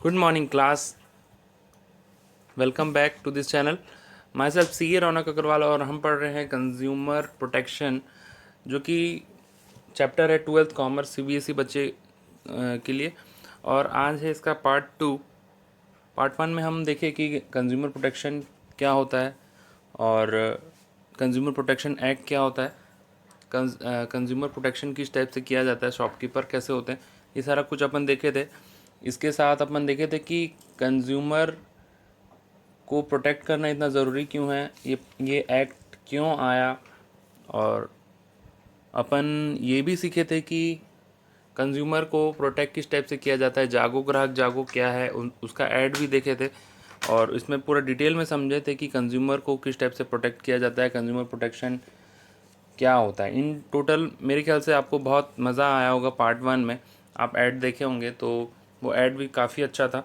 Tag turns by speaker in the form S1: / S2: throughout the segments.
S1: Good morning, class. Welcome back to this channel. Myself C A Raunak Agrawal और हम पढ़ रहे हैं कंज्यूमर प्रोटेक्शन, जो कि चैप्टर है 12th कॉमर्स सीबीएसई बच्चे के लिए। और आज है इसका पार्ट 2। पार्ट 1 में हम देखें कि कंज्यूमर प्रोटेक्शन क्या होता है और कंज्यूमर प्रोटेक्शन एक्ट क्या होता है, कंज्यूमर प्रोटेक्शन किस टाइप से किया जाता है, शॉपकीपर कैसे होते हैं, ये सारा कुछ अपन देखे थे। इसके साथ अपन देखे थे कि कंज्यूमर को प्रोटेक्ट करना इतना ज़रूरी क्यों है, ये एक्ट क्यों आया। और अपन ये भी सीखे थे कि कंज्यूमर को प्रोटेक्ट किस टाइप से किया जाता है, जागो ग्राहक जागो क्या है, उसका ऐड भी देखे थे। और इसमें पूरा डिटेल में समझे थे कि कंज्यूमर को किस टाइप से प्रोटेक्ट किया जाता है, कंज्यूमर प्रोटेक्शन क्या होता है। इन टोटल मेरे ख्याल से आपको बहुत मज़ा आया होगा। पार्ट 1 में आप ऐड देखे होंगे तो वो ऐड भी काफ़ी अच्छा था,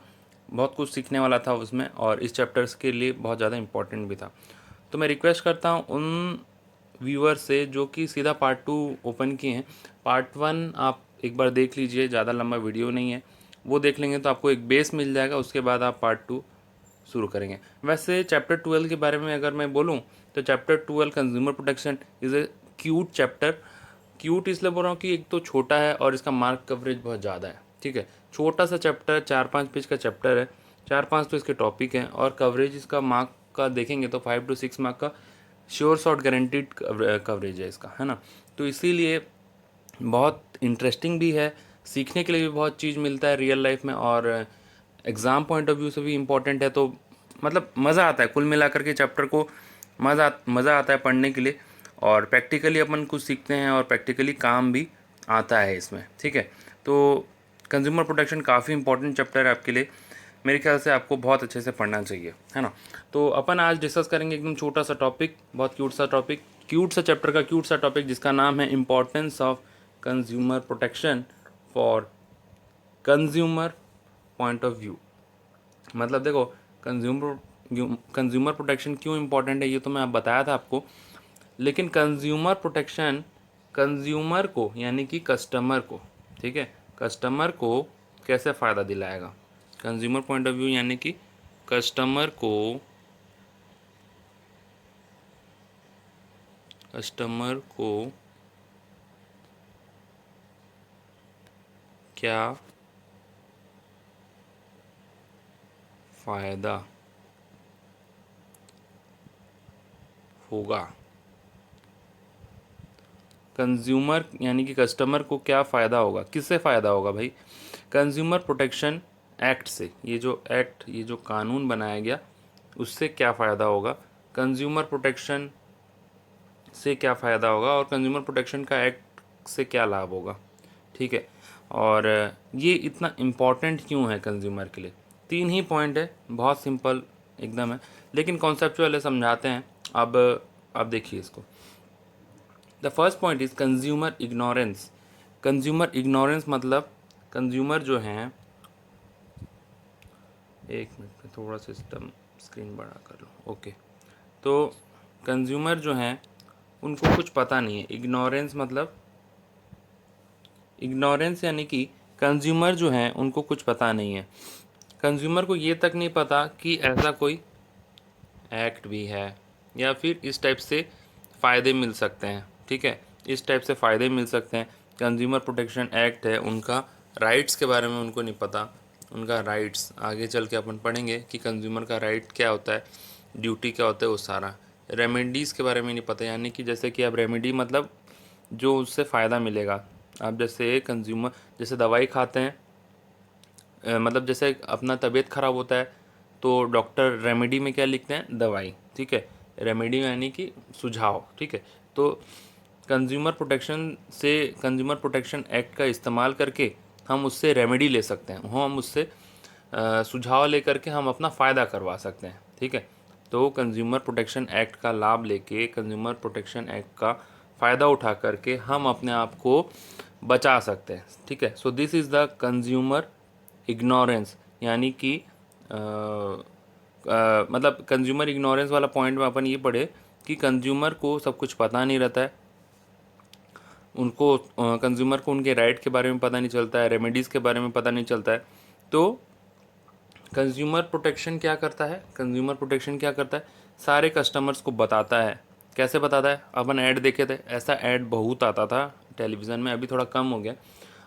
S1: बहुत कुछ सीखने वाला था उसमें, और इस चैप्टर्स के लिए बहुत ज़्यादा इम्पोर्टेंट भी था। तो मैं रिक्वेस्ट करता हूँ उन व्यूअर से जो कि सीधा पार्ट 2 ओपन किए हैं, पार्ट 1 आप एक बार देख लीजिए, ज़्यादा लंबा वीडियो नहीं है, वो देख लेंगे तो आपको एक बेस मिल जाएगा। उसके बाद आप पार्ट 2 शुरू करेंगे। वैसे चैप्टर 12 के बारे में अगर मैं बोलूँ तो chapter 12 consumer protection is a cute chapter. Cute इसलिए बोल रहा हूँ कि एक तो छोटा है और इसका मार्क कवरेज बहुत ज़्यादा है। ठीक है, छोटा सा चैप्टर, 4-5 पेज का चैप्टर है, 4-5 तो इसके टॉपिक हैं, और कवरेज इसका मार्क का देखेंगे तो 5 to 6 मार्क का श्योर शॉर्ट गारंटीड कवरेज है इसका, है ना। तो इसीलिए बहुत इंटरेस्टिंग भी है, सीखने के लिए भी बहुत चीज़ मिलता है रियल लाइफ में, और एग्ज़ाम पॉइंट ऑफ व्यू से भी इम्पोर्टेंट है। तो मतलब मज़ा आता है कुल मिलाकर के चैप्टर को, मज़ा आता है पढ़ने के लिए, और प्रैक्टिकली अपन कुछ सीखते हैं और प्रैक्टिकली काम भी आता है इसमें। ठीक है, तो कंज्यूमर प्रोटेक्शन काफ़ी इंपॉर्टेंट चैप्टर है आपके लिए, मेरे ख्याल से आपको बहुत अच्छे से पढ़ना चाहिए, है ना। तो अपन आज डिस्कस करेंगे एकदम छोटा सा टॉपिक, बहुत क्यूट सा टॉपिक, क्यूट सा चैप्टर का क्यूट सा टॉपिक, जिसका नाम है importance of consumer protection for consumer point of view. मतलब देखो, कंज्यूमर प्रोटेक्शन क्यों इम्पोर्टेंट है ये तो मैं अब बताया था आपको, लेकिन कंज्यूमर प्रोटेक्शन कंज्यूमर को यानी कि कस्टमर को, ठीक है, कस्टमर को कैसे फ़ायदा दिलाएगा। कंज्यूमर पॉइंट ऑफ व्यू यानी कि कस्टमर को क्या फ़ायदा होगा। कंज्यूमर यानी कि कस्टमर को क्या फ़ायदा होगा, किससे फ़ायदा होगा भाई, कंज्यूमर प्रोटेक्शन एक्ट से। ये जो एक्ट, ये जो कानून बनाया गया, उससे क्या फ़ायदा होगा, कंज्यूमर प्रोटेक्शन से क्या फ़ायदा होगा, और कंज्यूमर प्रोटेक्शन का एक्ट से क्या लाभ होगा। ठीक है, और ये इतना इम्पॉर्टेंट क्यों है कंज्यूमर के लिए। 3 ही पॉइंट है, बहुत सिंपल एकदम है, लेकिन कॉन्सेप्चुअल है, समझाते हैं। अब देखिए इसको। The first point is consumer ignorance. Consumer ignorance मतलब कंज्यूमर जो हैं, एक मिनट में थोड़ा सिस्टम स्क्रीन बड़ा कर लो, ओके। तो कंज्यूमर जो हैं उनको कुछ पता नहीं है। इग्नोरेंस मतलब, इग्नोरेंस यानी कि कंज्यूमर जो हैं उनको कुछ पता नहीं है। कंज्यूमर को ये तक नहीं पता कि ऐसा कोई एक्ट भी है, या फिर इस टाइप से फ़ायदे मिल सकते हैं। ठीक है, इस टाइप से फ़ायदे मिल सकते हैं। कंज्यूमर प्रोटेक्शन एक्ट है, उनका राइट्स के बारे में उनको नहीं पता। उनका राइट्स आगे चल के अपन पढ़ेंगे कि कंज्यूमर का राइट क्या होता है, ड्यूटी क्या होता है, वो सारा। रेमेडीज़ के बारे में नहीं पता, यानी कि जैसे कि अब रेमेडी मतलब जो उससे फ़ायदा मिलेगा। आप जैसे कंज्यूमर, जैसे दवाई खाते हैं, मतलब जैसे अपना तबीयत ख़राब होता है तो डॉक्टर रेमेडी में क्या लिखते हैं, दवाई। ठीक है, रेमेडी यानी कि सुझाव। ठीक है, तो कंज्यूमर प्रोटेक्शन से, कंज्यूमर प्रोटेक्शन एक्ट का इस्तेमाल करके हम उससे रेमेडी ले सकते हैं, हम उससे सुझाव लेकर के हम अपना फ़ायदा करवा सकते हैं। ठीक है, तो कंज्यूमर प्रोटेक्शन एक्ट का लाभ लेके, कंज्यूमर प्रोटेक्शन एक्ट का फ़ायदा उठा करके हम अपने आप को बचा सकते हैं। ठीक है, so this is the consumer ignorance, यानी कि मतलब कंज्यूमर इग्नोरेंस वाला पॉइंट में अपन ये पढ़े कि कंज्यूमर को सब कुछ पता नहीं रहता है, उनको कंज्यूमर को उनके राइट के बारे में पता नहीं चलता है, रेमेडीज़ के बारे में पता नहीं चलता है। तो कंज्यूमर प्रोटेक्शन क्या करता है? कंज्यूमर प्रोटेक्शन क्या करता है? सारे कस्टमर्स को बताता है। कैसे बताता है? अपन ऐड देखे थे, ऐसा ऐड बहुत आता था टेलीविज़न में, अभी थोड़ा कम हो गया।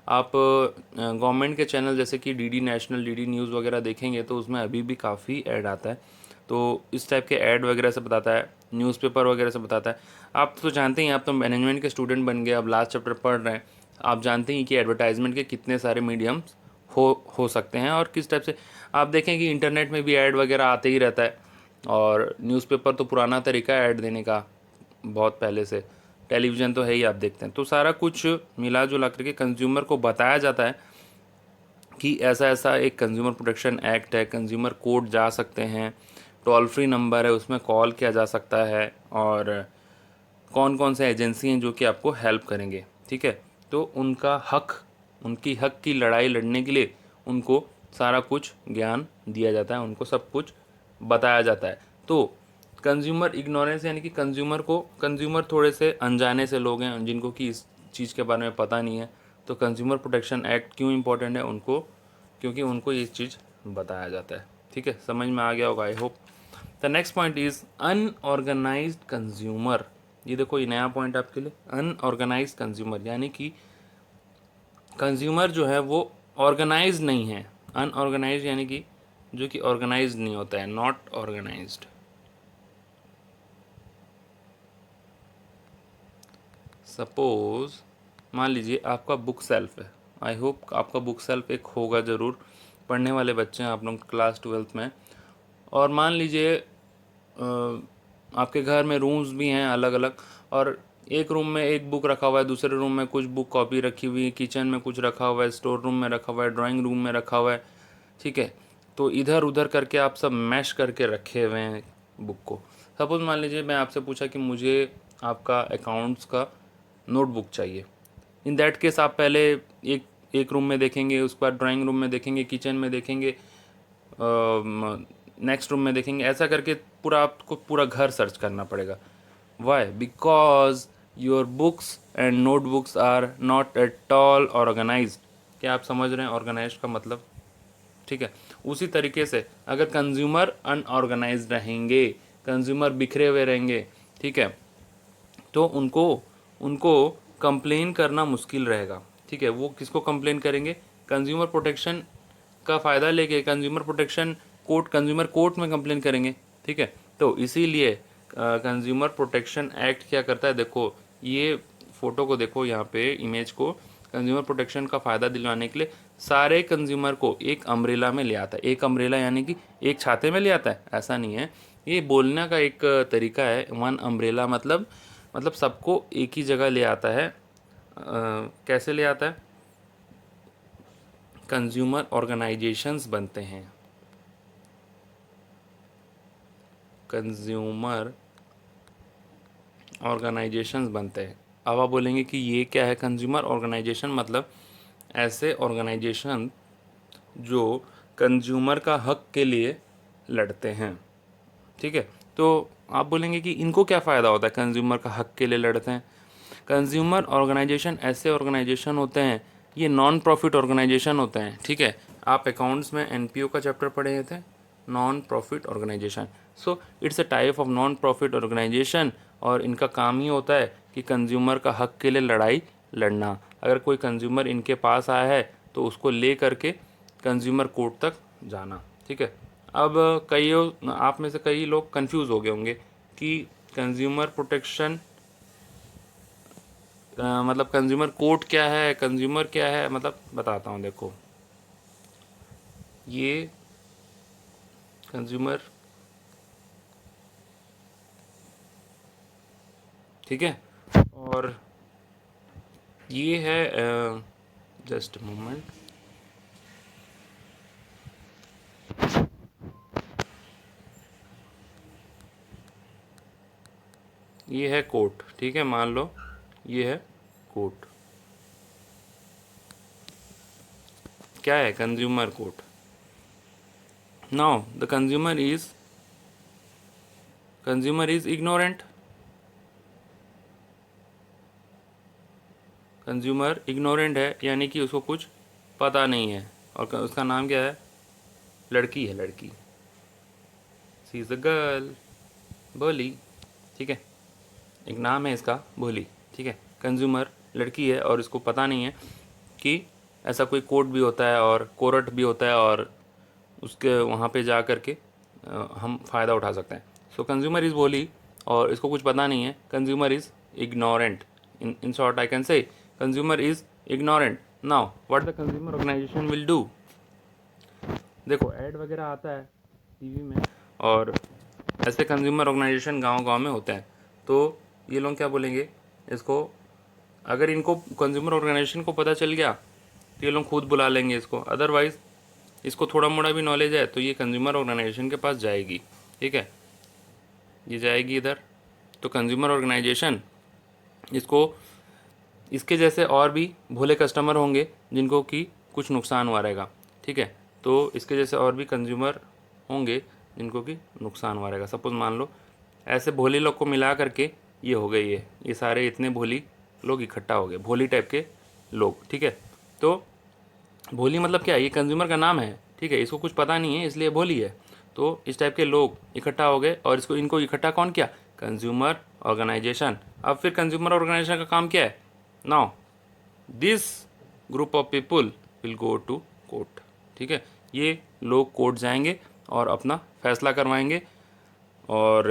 S1: आप गवर्नमेंट के चैनल जैसे कि डीडी नेशनल, डीडी न्यूज़ वगैरह देखेंगे तो उसमें अभी भी काफ़ी ऐड आता है। तो इस टाइप के ऐड वगैरह से बताता है, न्यूज़पेपर वगैरह से बताता है। आप तो जानते ही हैं, आप तो मैनेजमेंट के स्टूडेंट बन गए, अब लास्ट चैप्टर पढ़ रहे हैं, आप जानते ही कि एडवर्टाइजमेंट के कितने सारे मीडियम्स हो सकते हैं और किस टाइप से। आप देखें कि इंटरनेट में भी ऐड वगैरह आते ही रहता है, और न्यूज़पेपर तो पुराना तरीका है ऐड देने का, बहुत पहले से। टेलीविज़न तो है ही, आप देखते हैं। तो सारा कुछ मिला जुला करके कंज्यूमर को बताया जाता है कि ऐसा ऐसा एक कंज्यूमर प्रोटेक्शन एक्ट है, कंज्यूमर कोर्ट जा सकते हैं, टोल फ्री नंबर है, उसमें कॉल किया जा सकता है, और कौन कौन से एजेंसी हैं जो कि आपको हेल्प करेंगे। ठीक है, तो उनका हक, उनकी हक की लड़ाई लड़ने के लिए उनको सारा कुछ ज्ञान दिया जाता है, उनको सब कुछ बताया जाता है। तो कंज्यूमर इग्नोरेंस यानी कि कंज्यूमर थोड़े से अनजाने से लोग हैं जिनको कि इस चीज़ के बारे में पता नहीं है। तो कंज्यूमर प्रोटेक्शन एक्ट क्यों इम्पोर्टेंट है उनको? क्योंकि उनको ये चीज़ बताया जाता है। ठीक है, समझ में आ गया होगा, I hope. The next point is unorganised consumer. ये देखो, ये नया पॉइंट आपके लिए, अनऑर्गेनाइज्ड कंज्यूमर, यानी कि कंज्यूमर जो है वो ऑर्गेनाइज नहीं है। अनऑर्गेनाइज यानी कि जो कि ऑर्गेनाइज नहीं होता है, नॉट ऑर्गेनाइज्ड। सपोज मान लीजिए आपका बुक सेल्फ है, आई होप आपका बुक सेल्फ एक होगा ज़रूर, पढ़ने वाले बच्चे हैं आप लोग क्लास 12th में। और मान लीजिए आपके घर में रूम्स भी हैं अलग अलग, और एक रूम में एक बुक रखा हुआ है, दूसरे रूम में कुछ बुक कॉपी रखी हुई है, किचन में कुछ रखा हुआ है, स्टोर रूम में रखा हुआ है, ड्राइंग रूम में रखा हुआ है। ठीक है, तो इधर उधर करके आप सब मैश करके रखे हुए हैं बुक को। सपोज़ मान लीजिए मैं आपसे पूछा कि मुझे आपका अकाउंट्स का नोटबुक चाहिए। इन दैट केस आप पहले एक एक रूम में देखेंगे, उसके बाद ड्राइंग रूम में देखेंगे, किचन में देखेंगे, नेक्स्ट रूम में देखेंगे, ऐसा करके पूरा आपको पूरा घर सर्च करना पड़ेगा। Why? Because your books and notebooks are not at all organise. क्या आप समझ रहे हैं ऑर्गेनाइज का मतलब? ठीक है, उसी तरीके से अगर कंज्यूमर अनऑर्गेनाइज रहेंगे, कंज्यूमर बिखरे हुए रहेंगे, ठीक है, तो उनको उनको कंप्लेन करना मुश्किल रहेगा। ठीक है, वो किसको कंप्लेन करेंगे? कंज्यूमर प्रोटेक्शन का फ़ायदा लेके कंज्यूमर कोर्ट में कंप्लेन करेंगे। ठीक है, तो इसीलिए कंज्यूमर प्रोटेक्शन एक्ट क्या करता है, देखो ये फ़ोटो को देखो, यहाँ पे इमेज को, कंज्यूमर प्रोटेक्शन का फ़ायदा दिलवाने के लिए सारे कंज्यूमर को एक अम्ब्रेला में ले आता है। एक अम्ब्रेला यानी कि एक छाते में ले आता है, ऐसा नहीं है, ये बोलने का एक तरीका है। वन अम्ब्रेला मतलब सबको एक ही जगह ले आता है। कैसे ले आता है? कंज्यूमर ऑर्गेनाइजेशंस बनते हैं, कंज्यूमर ऑर्गेनाइजेशंस बनते हैं। अब आप बोलेंगे कि ये क्या है कंज्यूमर ऑर्गेनाइजेशन? मतलब ऐसे ऑर्गेनाइजेशन जो कंज्यूमर का हक के लिए लड़ते हैं। ठीक है, तो आप बोलेंगे कि इनको क्या फ़ायदा होता है, कंज्यूमर का हक के लिए लड़ते हैं? कंज्यूमर ऑर्गेनाइजेशन ऐसे ऑर्गेनाइजेशन होते हैं, ये नॉन प्रॉफिट ऑर्गेनाइजेशन होते हैं। ठीक है, आप अकाउंट्स में एनपीओ का चैप्टर पढ़े थे, non profit organisation. So it's a type of non profit organisation, और इनका काम ही होता है कि कंज्यूमर का हक के लिए लड़ाई लड़ना। अगर कोई कंज्यूमर इनके पास आया है तो उसको ले करके कंज्यूमर कोर्ट तक जाना। ठीक है, अब आप में से कई लोग कंफ्यूज हो गए होंगे कि कंज्यूमर प्रोटेक्शन मतलब कंज्यूमर कोर्ट क्या है, कंज्यूमर क्या है, मतलब बताता हूँ। देखो, ये कंज्यूमर, ठीक है, और ये है, जस्ट मोमेंट, ये है कोर्ट। ठीक है, मान लो ये है कोर्ट। क्या है? Consumer court. Now the consumer is ignorant. Consumer ignorant है, यानी कि उसको कुछ पता नहीं है, और उसका नाम क्या है? लड़की है, लड़की, सी इज़ अ गर्ल, भोली, ठीक है, एक नाम है इसका भोली, ठीक है। कंज्यूमर लड़की है और इसको पता नहीं है कि ऐसा कोई कोड भी होता है और कोरट भी होता है और उसके वहाँ पे जा कर के हम फ़ायदा उठा सकते हैं। सो कंज्यूमर इज़ भोली और इसको कुछ पता नहीं है। Consumer is ignorant, in short I can say consumer is ignorant. Now what the consumer organisation will do. देखो ऐड वगैरह आता है टीवी में और ऐसे कंज्यूमर ऑर्गेनाइजेशन गांव-गांव में होते हैं। तो ये लोग क्या बोलेंगे इसको, अगर इनको कंज्यूमर ऑर्गेनाइजेशन को पता चल गया तो ये लोग खुद बुला लेंगे इसको। अदरवाइज़ इसको थोड़ा मोड़ा भी नॉलेज है तो ये कंज्यूमर ऑर्गेनाइजेशन के पास जाएगी, ठीक है, ये जाएगी इधर। तो कंज्यूमर ऑर्गेनाइजेशन इसको, इसके जैसे और भी भोले कस्टमर होंगे जिनको कि कुछ नुकसान हुआ रहेगा, ठीक है। तो इसके जैसे और भी कंज्यूमर होंगे जिनको कि नुकसान हुआ रहेगा। सपोज मान लो ऐसे भोले लोग को मिला करके ये हो गई है, ये सारे इतने भोली लोग इकट्ठा हो गए, भोली टाइप के लोग, ठीक है। तो भोली मतलब क्या है, ये कंज्यूमर का नाम है, ठीक है, इसको कुछ पता नहीं है इसलिए भोली है। तो इस टाइप के लोग इकट्ठा हो गए और इनको इकट्ठा कौन किया, कंज्यूमर ऑर्गेनाइजेशन। अब फिर कंज्यूमर ऑर्गेनाइजेशन का काम क्या है, now this group of people will go to court, ठीक है, ये लोग कोर्ट जाएंगे और अपना फैसला करवाएंगे और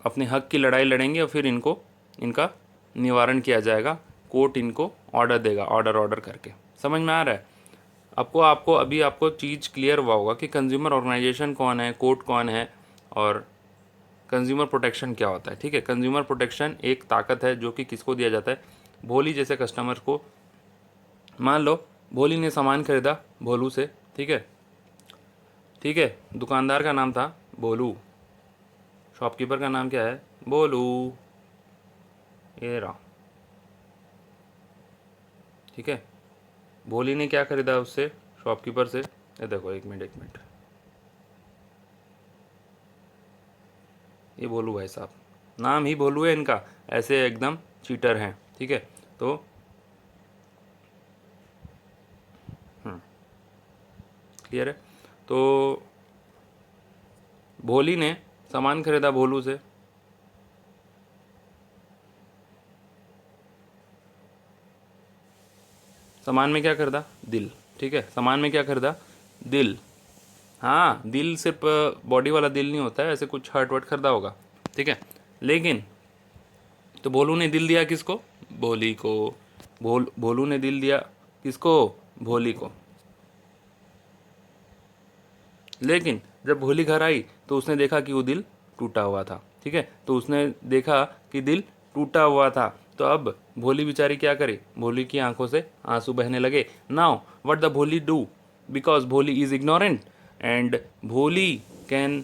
S1: अपने हक की लड़ाई लड़ेंगे और फिर इनको इनका निवारण किया जाएगा। कोर्ट इनको ऑर्डर देगा, ऑर्डर करके। समझ में आ रहा है आपको? अभी आपको चीज़ क्लियर हुआ होगा कि कंज्यूमर ऑर्गेनाइजेशन कौन है, कोर्ट कौन है और कंज्यूमर प्रोटेक्शन क्या होता है, ठीक है। कंज्यूमर प्रोटेक्शन एक ताकत है जो कि किसको दिया जाता है, भोली जैसे कस्टमर को। मान लो भोली ने सामान खरीदा भोलू से, ठीक है, ठीक है, दुकानदार का नाम था भोलू, शॉपकीपर का नाम क्या है, भोलू, ये रहा, ठीक है। भोली ने क्या खरीदा उससे, शॉपकीपर से, ये देखो, एक मिनट, ये भोलू भाई साहब, नाम ही भोलू है इनका, ऐसे एकदम चीटर हैं, ठीक है। तो क्लियर है। तो भोली ने सामान खरीदा भोलू से, सामान में क्या खरीदा, दिल, ठीक है, सामान में क्या खरीदा, दिल। हाँ, दिल सिर्फ बॉडी वाला दिल नहीं होता है, ऐसे कुछ हर्ट वर्ट खरीदा होगा, ठीक है। लेकिन तो भोलू ने दिल दिया किसको, भोली को। भोलू ने दिल दिया किसको, भोली को। लेकिन जब भोली घर आई तो उसने देखा कि वो दिल टूटा हुआ था, ठीक है। तो उसने देखा कि दिल टूटा हुआ था, तो अब भोली बेचारी क्या करे, भोली की आंखों से आंसू बहने लगे। नाउ व्हाट द भोली डू, बिकॉज भोली इज इग्नोरेंट एंड भोली can,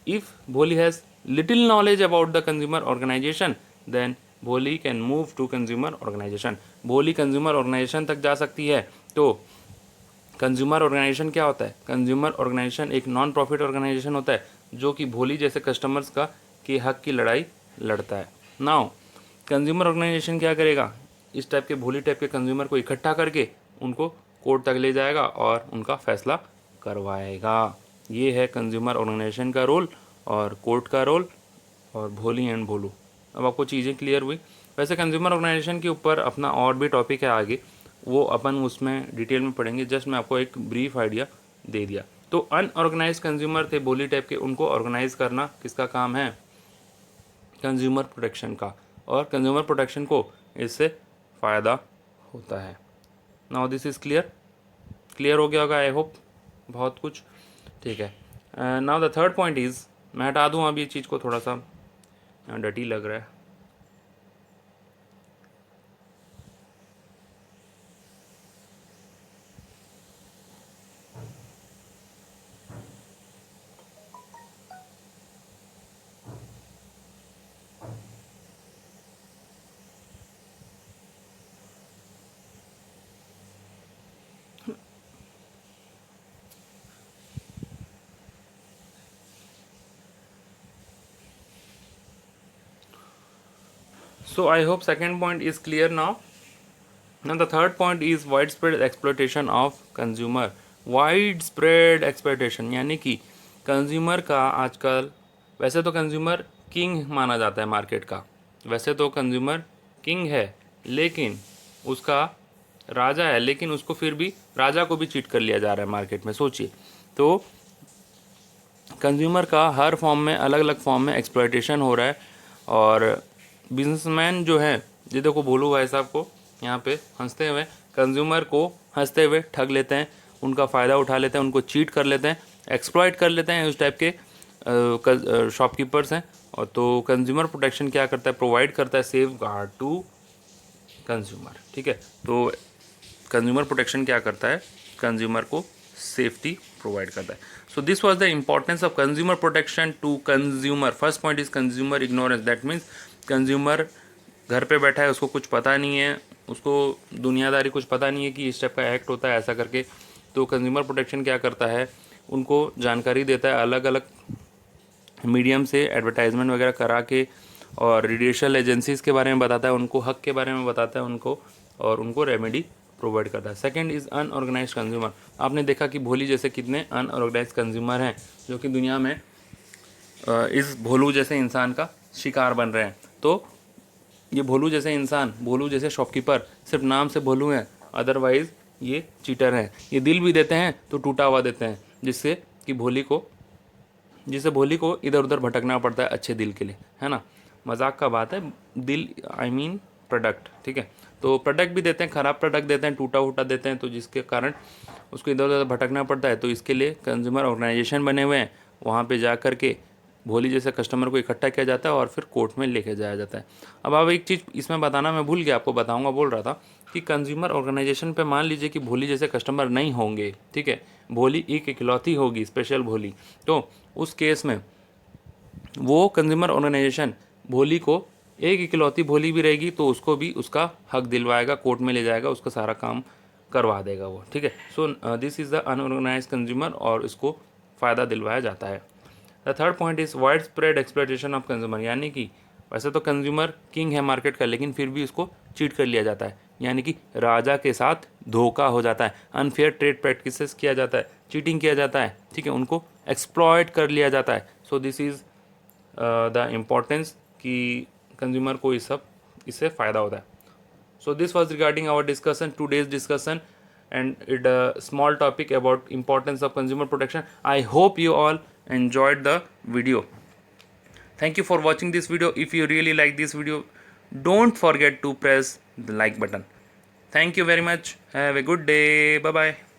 S1: if Bholi has little knowledge about the consumer organization, then Bholi can move to consumer organization. भोली कंज्यूमर ऑर्गेनाइजेशन तक जा सकती है। तो कंज्यूमर ऑर्गेनाइजेशन क्या होता है, कंज्यूमर ऑर्गेनाइजेशन एक नॉन प्रॉफिट ऑर्गेनाइजेशन होता है जो कि भोली जैसे कस्टमर्स का के हक की लड़ाई लड़ता है। नाउ कंज्यूमर ऑर्गेनाइजेशन क्या करेगा, इस टाइप के भोली टाइप के कंज्यूमर को इकट्ठा करके उनको कोर्ट तक ले जाएगा और उनका फैसला करवाएगा। ये है कंज्यूमर ऑर्गेनाइजेशन का रोल और कोर्ट का रोल और भोली एंड भोलू। अब आपको चीज़ें क्लियर हुई। वैसे कंज्यूमर ऑर्गेनाइजेशन के ऊपर अपना और भी टॉपिक है आगे, वो अपन उसमें डिटेल में पढ़ेंगे। जस्ट मैं आपको एक ब्रीफ आइडिया दे दिया। तो अनऑर्गेनाइज कंज्यूमर थे भोली टाइप के, उनको ऑर्गेनाइज करना किसका काम है, कंज्यूमर प्रोटेक्शन का। और कंज्यूमर प्रोटेक्शन को इससे फ़ायदा होता है। Now this is clear, clear हो गया होगा आई होप बहुत कुछ, ठीक है। Now the third point is, मैं हटा दूँ अब ये चीज़ को, थोड़ा सा डटी लग रहा है। So I hope second point is clear now. Now the third point is widespread exploitation of consumer wide spread expectation, यानी कि कंज्यूमर का आजकल, वैसे तो कंज्यूमर किंग माना जाता है मार्केट का, वैसे तो कंज्यूमर किंग है, लेकिन उसका राजा है, लेकिन उसको फिर भी राजा को भी चीट कर लिया जा रहा है मार्केट में। सोचिए, तो कंज्यूमर का हर फॉर्म में, अलग अलग फॉर्म में एक्सप्लॉयटेशन हो रहा है। और बिजनेसमैन जो है, ये देखो भोलू भाई साहब को यहाँ पे हंसते हुए, कंज्यूमर को हंसते हुए ठग लेते हैं, उनका फ़ायदा उठा लेते हैं, उनको चीट कर लेते हैं, एक्सप्लॉयट कर लेते हैं, उस टाइप के शॉपकीपर्स हैं। और तो कंज्यूमर प्रोटेक्शन क्या करता है, प्रोवाइड करता है सेफ गार्ड टू कंज्यूमर। ठीक है, तो कंज्यूमर प्रोटेक्शन क्या करता है, कंज्यूमर को सेफ्टी प्रोवाइड करता है। So this was the importance of consumer protection to consumer. First point is consumer ignorance, that means consumer घर पे बैठा है, उसको कुछ पता नहीं है, उसको दुनियादारी कुछ पता नहीं है कि इस टाइप का एक्ट होता है ऐसा करके। तो कंज्यूमर प्रोटेक्शन क्या करता है, उनको जानकारी देता है, अलग अलग मीडियम से एडवर्टाइजमेंट वगैरह करा के, और रेडिएशनल एजेंसीज़ के बारे में बताता है, उनको हक के बारे में बताता है उनको, और उनको रेमेडी प्रोवाइड करता है। Second is unorganise consumer. आपने देखा कि भोली जैसे कितने अनऑर्गेनाइज कंज्यूमर हैं जो कि दुनिया में इस भोलू जैसे इंसान का शिकार बन रहे हैं। तो ये भोलू जैसे इंसान, भोलू जैसे शॉपकीपर सिर्फ नाम से भोलू हैं, अदरवाइज़ ये चीटर हैं। ये दिल भी देते हैं तो टूटा हुआ देते हैं, जिससे भोली को इधर उधर भटकना पड़ता है अच्छे दिल के लिए, है ना। मजाक का बात है, दिल आई मीन प्रोडक्ट, ठीक है। तो प्रोडक्ट भी देते हैं, ख़राब प्रोडक्ट देते हैं, टूटा फूटा देते हैं, तो जिसके कारण उसको इधर उधर भटकना पड़ता है। तो इसके लिए कंज्यूमर ऑर्गेनाइजेशन बने हुए हैं, वहाँ पे जा कर के भोली जैसे कस्टमर को इकट्ठा किया जाता है और फिर कोर्ट में लेके जाया जाता है। अब आप एक चीज़ इसमें बताना मैं भूल गया, आपको बताऊंगा, बोल रहा था कि कंज्यूमर ऑर्गेनाइजेशन पे मान लीजिए कि भोली जैसे कस्टमर नहीं होंगे, ठीक है, भोली एक इकलौती होगी, स्पेशल भोली, तो उस केस में वो कंज्यूमर ऑर्गेनाइजेशन भोली को, एक इकलौती भोली भी रहेगी तो उसको भी उसका हक दिलवाएगा, कोर्ट में ले जाएगा, उसका सारा काम करवा देगा वो, ठीक है। So this is the unorganise consumer, और इसको फ़ायदा दिलवाया जाता है। The third point is wide spread exploitation of consumer, यानी कि वैसे तो कंज्यूमर किंग है मार्केट का, लेकिन फिर भी उसको चीट कर लिया जाता है, यानी कि राजा के साथ धोखा हो जाता है, अनफेयर ट्रेड प्रैक्टिसेस किया जाता है, चीटिंग किया जाता है, ठीक है, उनको एक्सप्लॉयट कर लिया जाता है। So this is the importance कि कंज्यूमर को इससे फ़ायदा होता है। So this was regarding our discussion, today's discussion, and it a small topic about importance of consumer protection. I hope you all enjoyed the video. Thank you for watching this video. If you really like this video, don't forget to press the like button. Thank you very much. Have a good day. Bye bye.